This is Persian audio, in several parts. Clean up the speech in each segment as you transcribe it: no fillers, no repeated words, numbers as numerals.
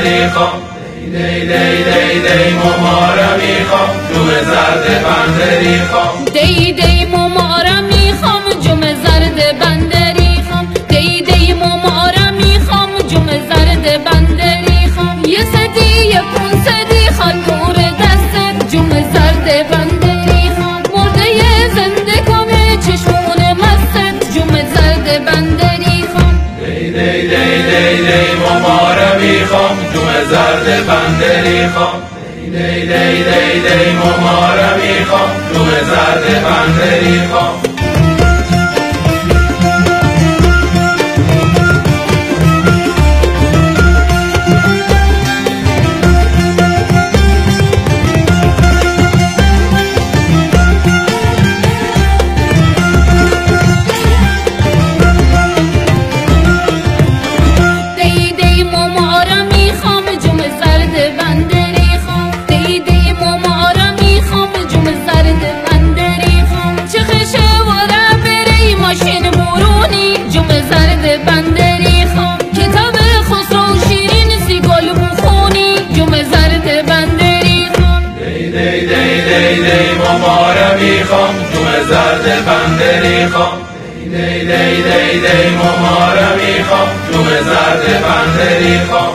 میخوام، دی دی دی دی ممارا میخوام، جوم زرد بندری خوام. دی دی ممارا میخوام، جوم زرد بندری خوام. دی دی ممارا میخوام، جوم زرد بندری خوام. یه صدی یه 500 خال دور دست، جوم زرد بندری خوام. مرده زنده کنه چشمون مست، جوم زرد بندری خوام. دی دی دی دی دی ممارا میخوام، جوم زرد بندری خوام. دی دی دی دی ممارا میخوام، جوم زرد بندری خوام. ممارا میخوام، جوم زرد بندری خوام. دی دی دی دی ممارا میخوام، جوم زرد بندری خوام.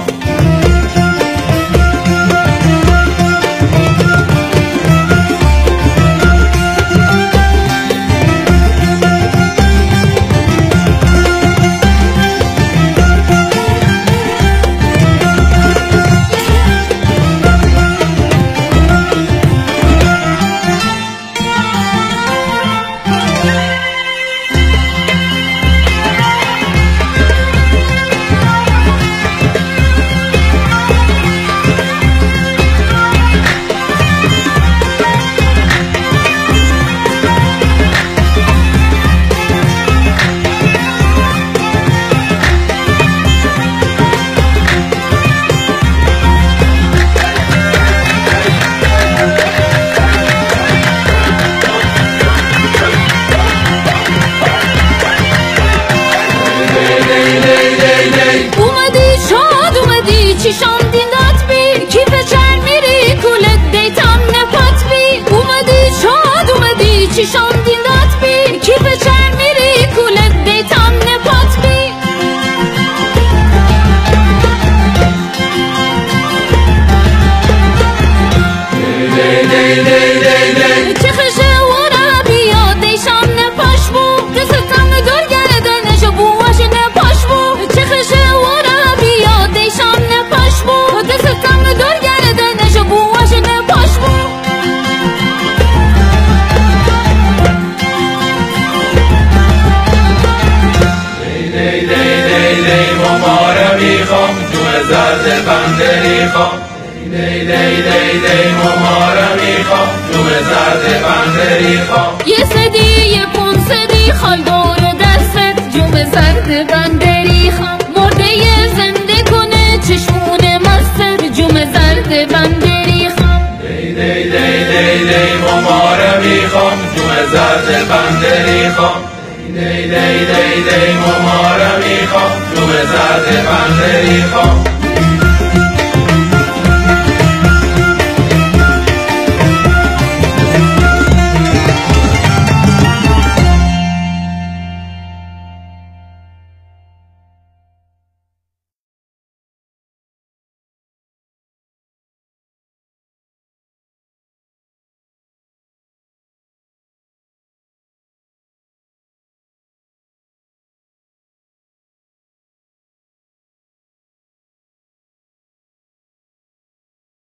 چشام دینات بی کیف چر میری کولت دیتم نپات بی. اومدی شاد اومدی چشام دینات بی کیف چر میری کولت دیتم نپات بی. دی دی دی دی دی چه خشه ورا بیا دیشام نپاش بو دستم دور گردنش بواش نپاش بو. چه خشه ورا بیا دیشام نپاش بو دستم دور گردنش بواش نپاش بو. دی دی دی دی ممارا میخوام، جوم زرد بندری خوام. دی دی دی دی ممارا میخوام، جوم زرد بندری خوام. یه صدی یه 500 خال دور دست، جوم زرد بندری خوام. مرده زنده کنه چشمون مست، جوم زرد بندری خوام. دی دی دی دی دی ممارا میخوام، جوم زرد بندری خوام. دی دی دی دی ممارا میخوام، جوم زرد بندری خوام.